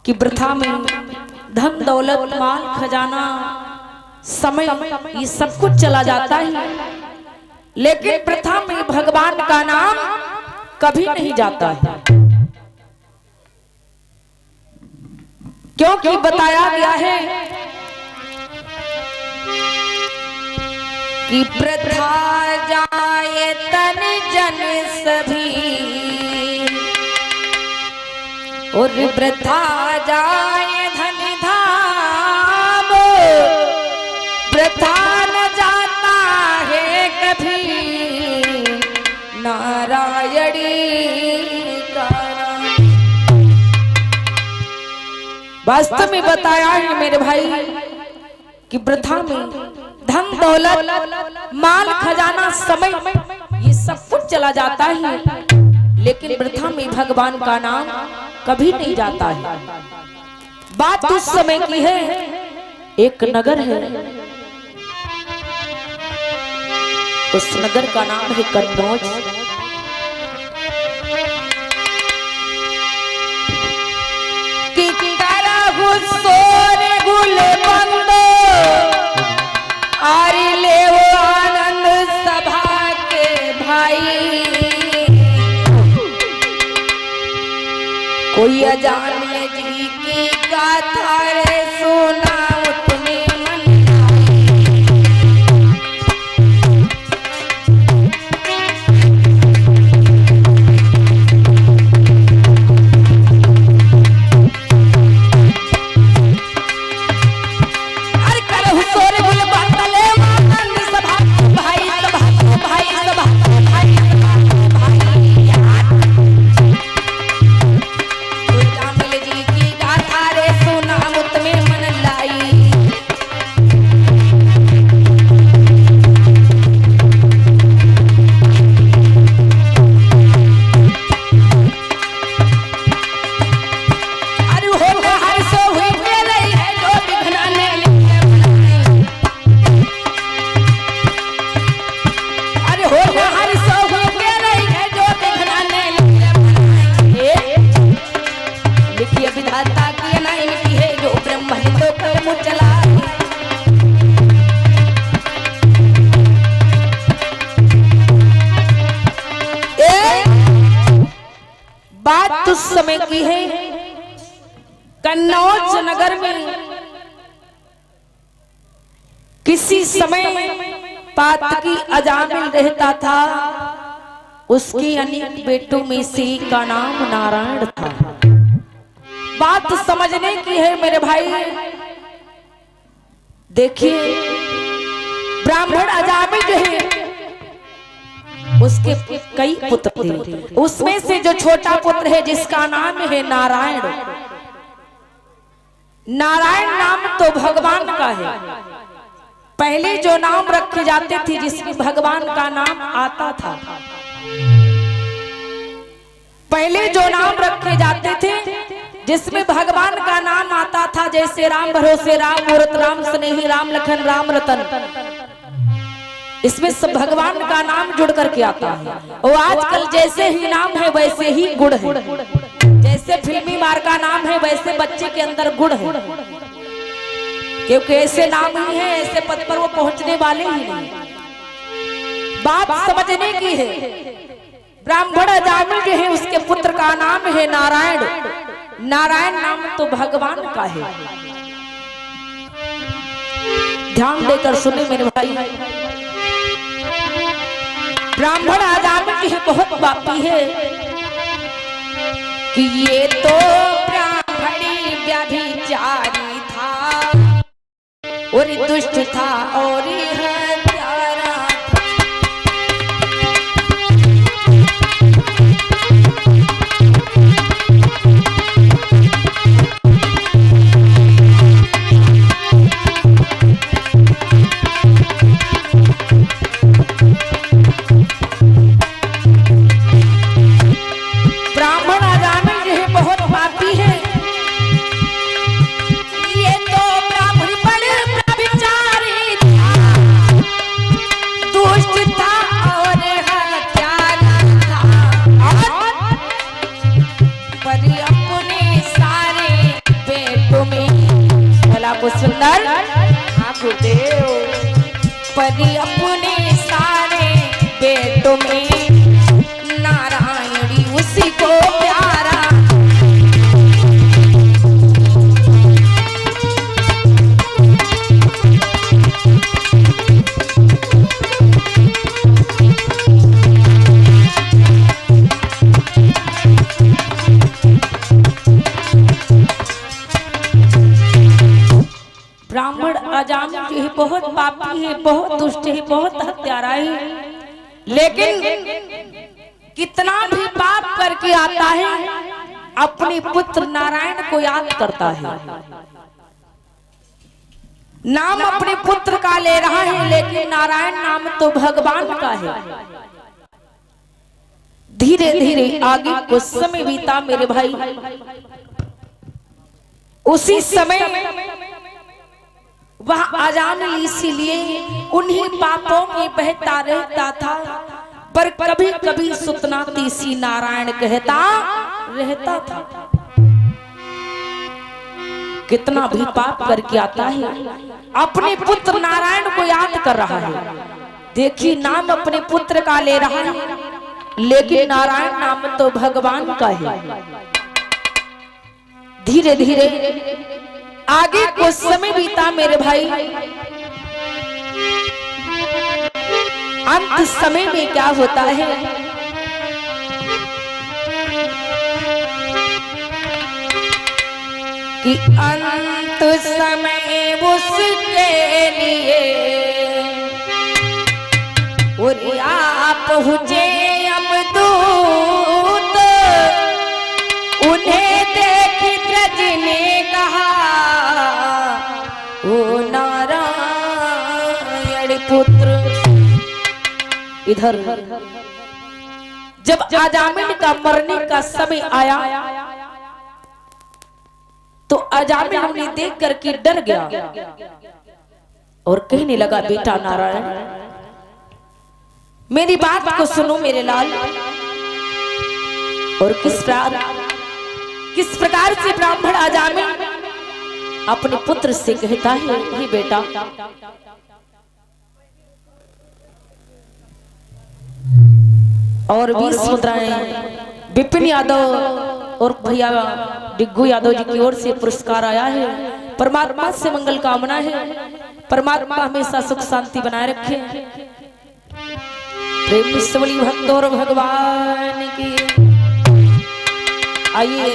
कि वृथा में धन दौलत माल खजाना समय ये सब कुछ चला जाता है, लेकिन वृथा में भगवान का नाम कभी नहीं जाता है। क्योंकि बताया गया है कि वृथा जाए तन जन सभी और वृथा जाए धन धाम, वृथा न जाता है कभी नारायणी का नाम। वास्तव में बताया है मेरे भाई कि वृथा में धन दौलत माल खजाना समय ये सब कुछ चला जाता है, लेकिन वृथा में भगवान का नाम कभी नहीं जाता है। बात उस समय की है, एक नगर है, उस नगर का नाम है कन्नौज। कि करहु सोर गुल बंदो आरी ले आनंद सभा के भाई, कोई अजाने जी की गाथा रे सुना उतने मन। अरे करहु सोर गुल बंदले आनंद सभा भाई, सभा भाई, सभा भाई, उस समय की है कन्नौज नगर में किसी समय पातकी अजामिल रहता था, उसके अनेक बेटों में से का नाम नारायण था। बात समझने की है मेरे भाई। देखिए ब्राह्मण अजामिल जो है उसके कई पुत्र थे, उसमें से जो छोटा पुत्र है जिसका नाम है नारायण, नारायण नाम तो भगवान का है। पहले जो नाम रखे जाते थे जिसमें भगवान का नाम आता था, पहले जो नाम रखे जाते थे जिसमें भगवान का नाम आता था, जैसे राम भरोसे राम, मूरत राम, स्नेही राम, लखन राम, रतन, इसमें सब भगवान का नाम जुड़ करके आता है। और आजकल जैसे ही नाम है वैसे ही गुण है, जैसे फिल्मी मार का नाम है वैसे बच्चे के अंदर गुण है, क्योंकि ऐसे नाम ही है ऐसे पद पर वो पहुंचने वाले ही नहीं। बात समझने की है। ब्राह्मण अजामिल जो है उसके पुत्र का नाम है नारायण, नारायण नाम तो भगवान का है। ध्यान देकर सुने मेरे भाई। ब्राह्मण अजामिल जो है बहुत पापी है कि ये तो ब्राह्मणी व्यभिचारी था और दुष्ट था और हत्यारा था। ब्राह्मण अजामिल जो है बहुत पापी है, ये तो ब्राह्मणी बड़े व्यभिचारी था। बहुत सुंदर। हाँ गुरुदेव। परी अपने सारे बेटों में नारायणी उसी को प्यारा। ब्राह्मण अजामिल जो है बहुत पापी है, बहुत दुष्ट है, बहुत हत्यारा है, लेकिन कितना भी पाप करके आता है अपने पुत्र नारायण को याद करता है। नाम अपने पुत्र का ले रहा है, लेकिन नारायण नाम तो भगवान का है। धीरे धीरे आगे कुछ समय बीता मेरे भाई। उसी समय वह अजामिल इसीलिए उन्हीं पापों में बहता रहता था, पर कभी कभी सुतना तीसी नारायण कहता रहता था। कितना भी पाप करके आता है अपने पुत्र नारायण को याद कर रहा है। देखिए नाम अपने पुत्र का ले रहा है, लेकिन नारायण नाम तो भगवान का है। धीरे धीरे आगे कुछ समय बीता मेरे भाई। अंत समय में क्या होता है, कि अंत समय उसके लिए और आप पहुंचे यमदूत। उन्हें देख ब्रज ने कहा, ओ नारायण पुत्र। इधर जब अजामिल का मरने का समय आया तो अजामिल उन्हें देख करके डर गया और कहने लगा, बेटा नारायण मेरी बात को सुनो मेरे लाल। और किस प्रकार से ब्राह्मण अजामिल अपने पुत्र से कहता है, हे बेटा और 20 मुद्राएं विपिन यादव और भैया डिग्गू यादव जी की ओर से पुरस्कार आया है। परमात्मा से मंगल कामना है, परमात्मा हमेशा सुख शांति बनाए रखे। प्रेम सबली भक्त और भगवान की। आइए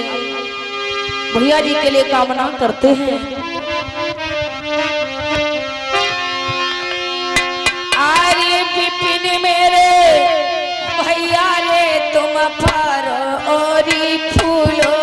भैया जी के लिए कामना करते हैं। आरे विपिन मेरे भैया रे तुम फर और फूलो।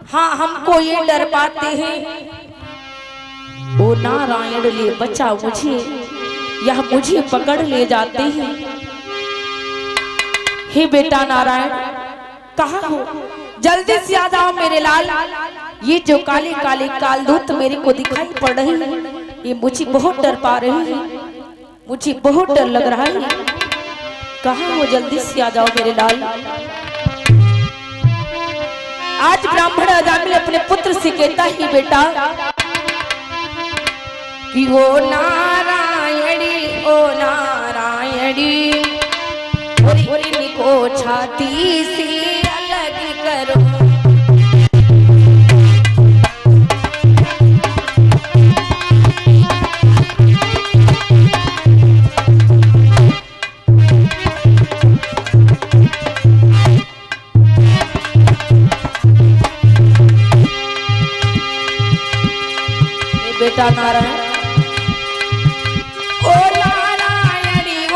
हाँ हमको ये डर पाते हैं, ओ नारायण ले बचा मुझे, यह मुझे पकड़ ले जाते हैं। हे बेटा नारायण कहाँ हो? जल्दी से आ जाओ मेरे लाल। ये जो काले काले कालदूत मेरे को दिखाई पड़ रही है, ये मुझे बहुत डर पा रही है, मुझे बहुत डर लग रहा है। कहाँ हो? जल्दी से आ जाओ मेरे लाल। आज ब्राह्मण अजामिल अपने पुत्र से कहता ही बेटा कि ओ नारायणी, ओ नारायणी, इनको छाती से अलग करो। बेटा नारायण, ओ नारायणी, ओ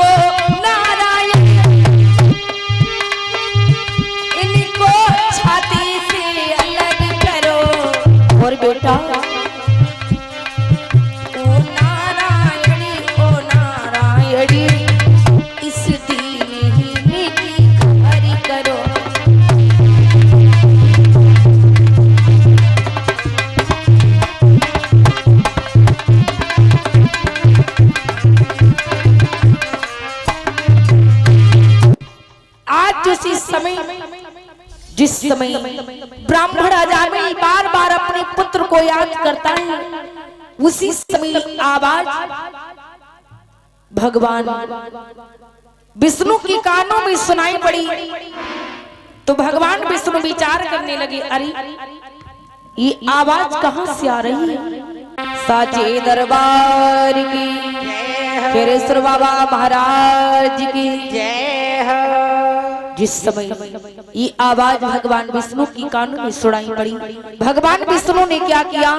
नारायणी, इनको छाती से अलग करो। और बेटा ओ नारायणी, ओ नारायणी, इस दीन की खबर करो। जिस समय ब्राह्मण अजामिल बार बार अपने पुत्र को याद करता है, उसी समय आवाज भगवान विष्णु की कानों में सुनाई पड़ी। तो भगवान विष्णु विचार करने लगे, अरे ये आवाज कहां से आ रही है? साचे दरबार की केरेश्वर बाबा महाराज की जय हो। जिस समय ये आवाज भगवान विष्णु की कानों में सुनाई पड़ी, भगवान विष्णु ने क्या किया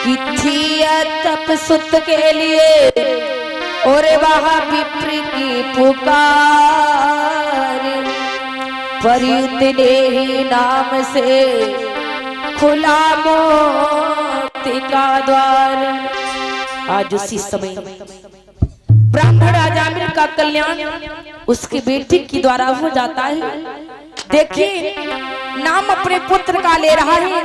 कि थी तप सुत के लिए और वहां विप्र की पुकार, पर इतने ही नाम से खुला मोक्ति का द्वार। आज उसी समय ब्राह्मण अजामिल का कल्याण उसके बेटे के द्वारा हो जाता है। देखिए, नाम अपने पुत्र का ले रहा है,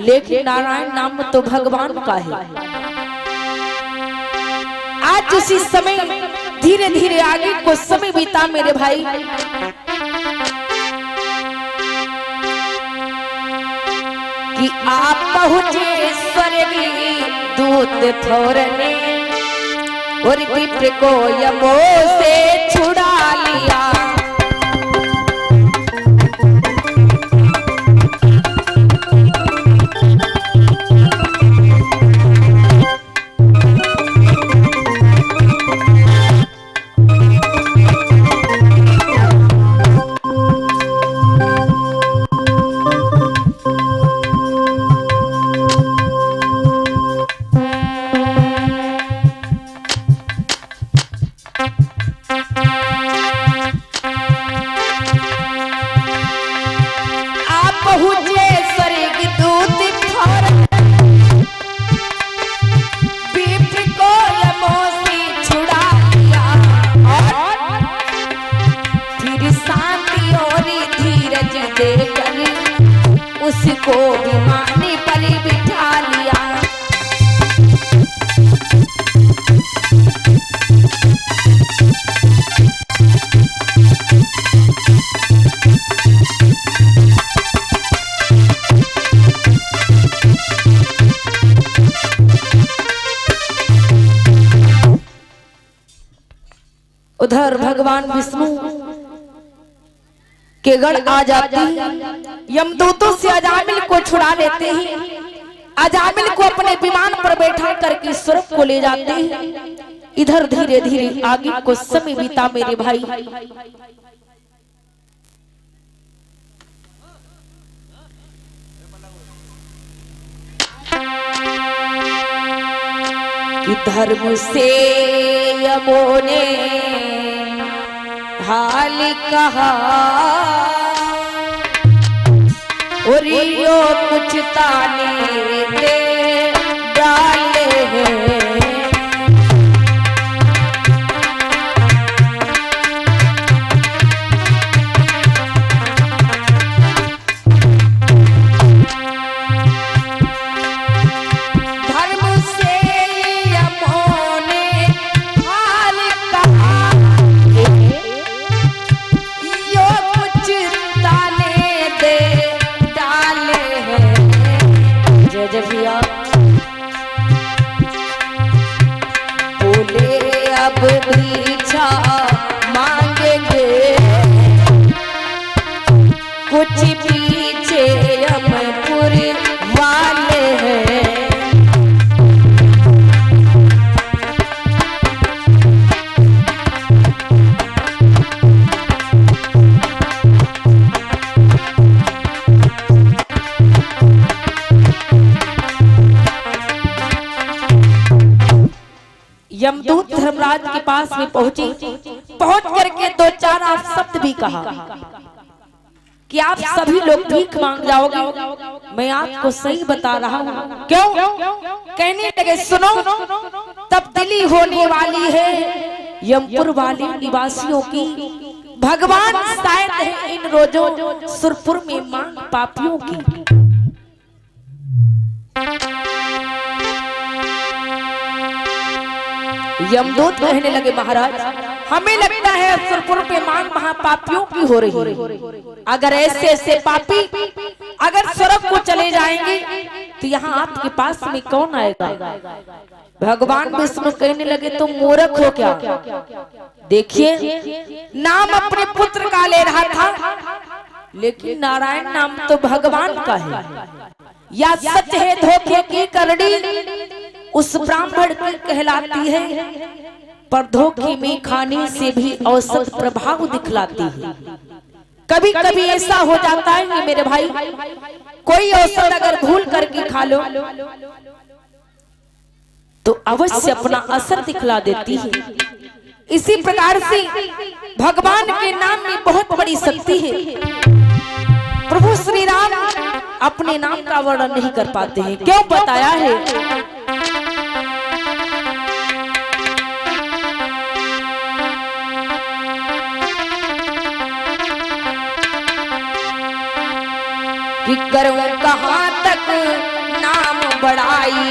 लेकिन नारायण नाम तो भगवान का है। आज उसी समय धीरे धीरे आगे को समय बीता मेरे भाई। कि आप पहुंचे स्वर्गीय दूत थोरने और विप्र को यमो से छुड़ा लिया। उसको विमानी पर बिठा लिया। उधर भगवान विष्णु के गण आ जाते हैं, यमदूतों से अजामिल को छुड़ा लेते हैं, अजामिल को अपने विमान पर बैठा करके स्वर्ग को ले जाते हैं। इधर धीरे धीरे आगे को समय बीता मेरे भाई। कि धर्म से यमों ने हाल कहा और यो कुछ ताने दे डाले हैं। अब भिक्षा मांगेंगे, कुछ पीछे यमपुर वाले हैं। यमदूत धर्मराज के पास में पहुंची, पहुंच करके दो चार आप शब्द भी कहा कि आप सभी लोग भीख मांग जाओगे, मैं आपको सही बता रहा हूँ। क्यों? कहने लगे सुनो, तब्दीली होने वाली है यमपुर वाले निवासियों की। भगवान शायद है इन रोजों सुरपुर में मांग पापियों की। यमदूत कहने लगे महाराज, हमें लगता है सुरपुर पे मांग महापापियों की हो रही है। अगर ऐसे ऐसे पापी अगर स्वर्ग को चले जाएंगे तो यहाँ आपके पास में कौन आएगा? भगवान विष्णु कहने लगे तुम मूर्ख हो क्या? देखिए नाम अपने पुत्र का ले रहा था, लेकिन नारायण नाम तो भगवान का है। या सच है धोखे की करड़ी उस ब्राह्मण की कहलाती है, पर धोखे में खाने से भी औसत प्रभाव दिखलाती है। कभी कभी ऐसा हो जाता है कि मेरे भाई कोई औसत अगर भूल करके खा लो तो अवश्य अपना असर दिखला देती है। इसी प्रकार से भगवान के नाम में बहुत बड़ी शक्ति है। प्रभु श्री राम अपने नाम का वर्णन नहीं कर पाते हैं। क्यों बताया है? कि करूं कहां तक नाम बढ़ाई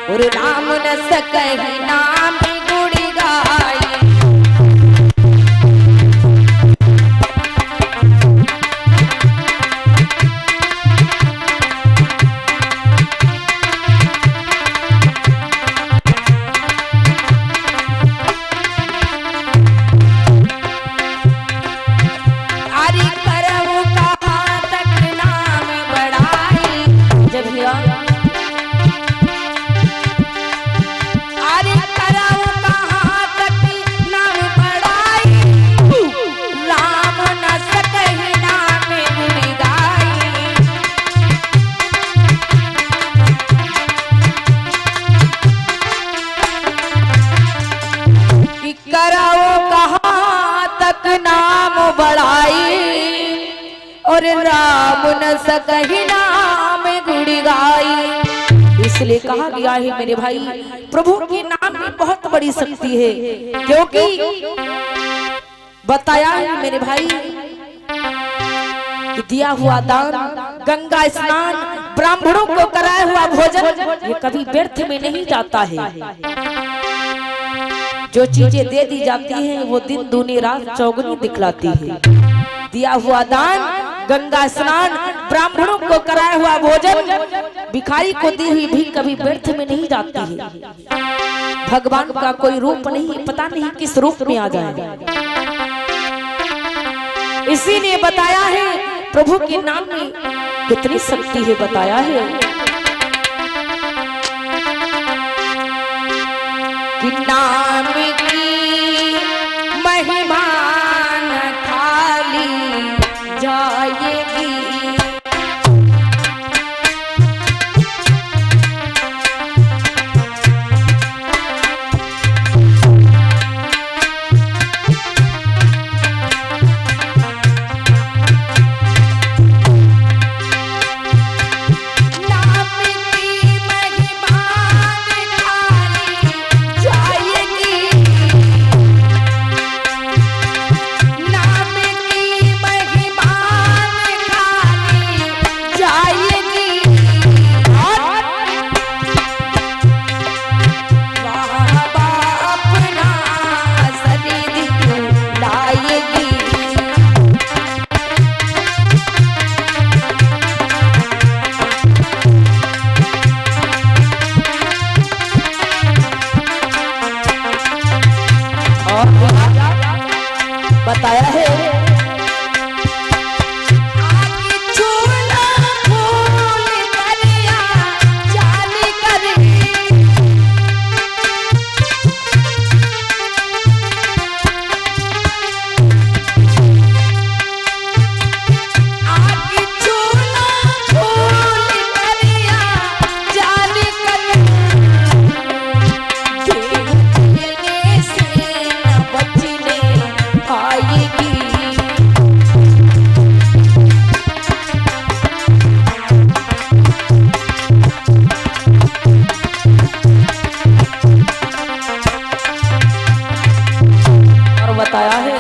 और राम न सकहि नाम गुण गाई। और राम न सकहि नाम गुण गाई। इसलिए कहा गया है मेरे भाई प्रभु के नाम में बहुत बड़ी शक्ति है। क्योंकि बताया है मेरे भाई कि दिया हुआ दान, गंगा स्नान, ब्राह्मणों को कराया हुआ भोजन ये कभी व्यर्थ में नहीं जाता है। जो चीजें दे दी जाती हैं वो दिन दूनी रात चौगुनी दिखलाती है। दिया हुआ दान, गंगा स्नान, ब्राह्मणों को कराया हुआ भोजन, भिखारी को दी हुई भी कभी व्यर्थ में नहीं जाती है। भगवान का कोई रूप नहीं, पता नहीं किस रूप में आ जाएगा। इसीलिए बताया है प्रभु के नाम में कितनी शक्ति है। बताया है कि नाम की महिमा न खाली जाएगी। नाम की महिमा न खाली जाएगी। बताया है बताया है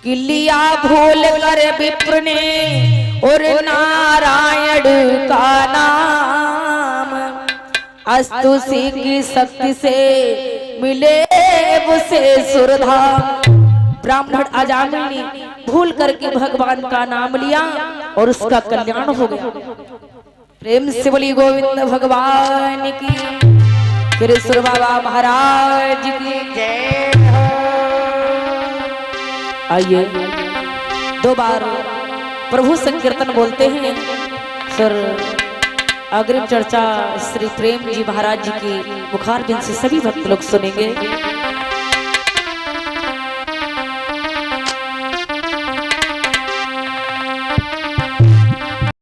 किलिया भूल कर विप्र ने और नारायण का नाम अस्तुषि की शक्ति से मिले उसे सुरधाम। ब्राह्मण अजामिल ने भूल करके भगवान का नाम लिया और उसका कल्याण हो गया। प्रेम से बोली गोविंद भगवान की, कृष्ण बाबा महाराज की जय। आइए दो बार प्रभु संकीर्तन बोलते हैं। सर अग्रिम चर्चा श्री प्रेम जी महाराज जी की मुखारबिंद से सभी भक्त लोग सुनेंगे।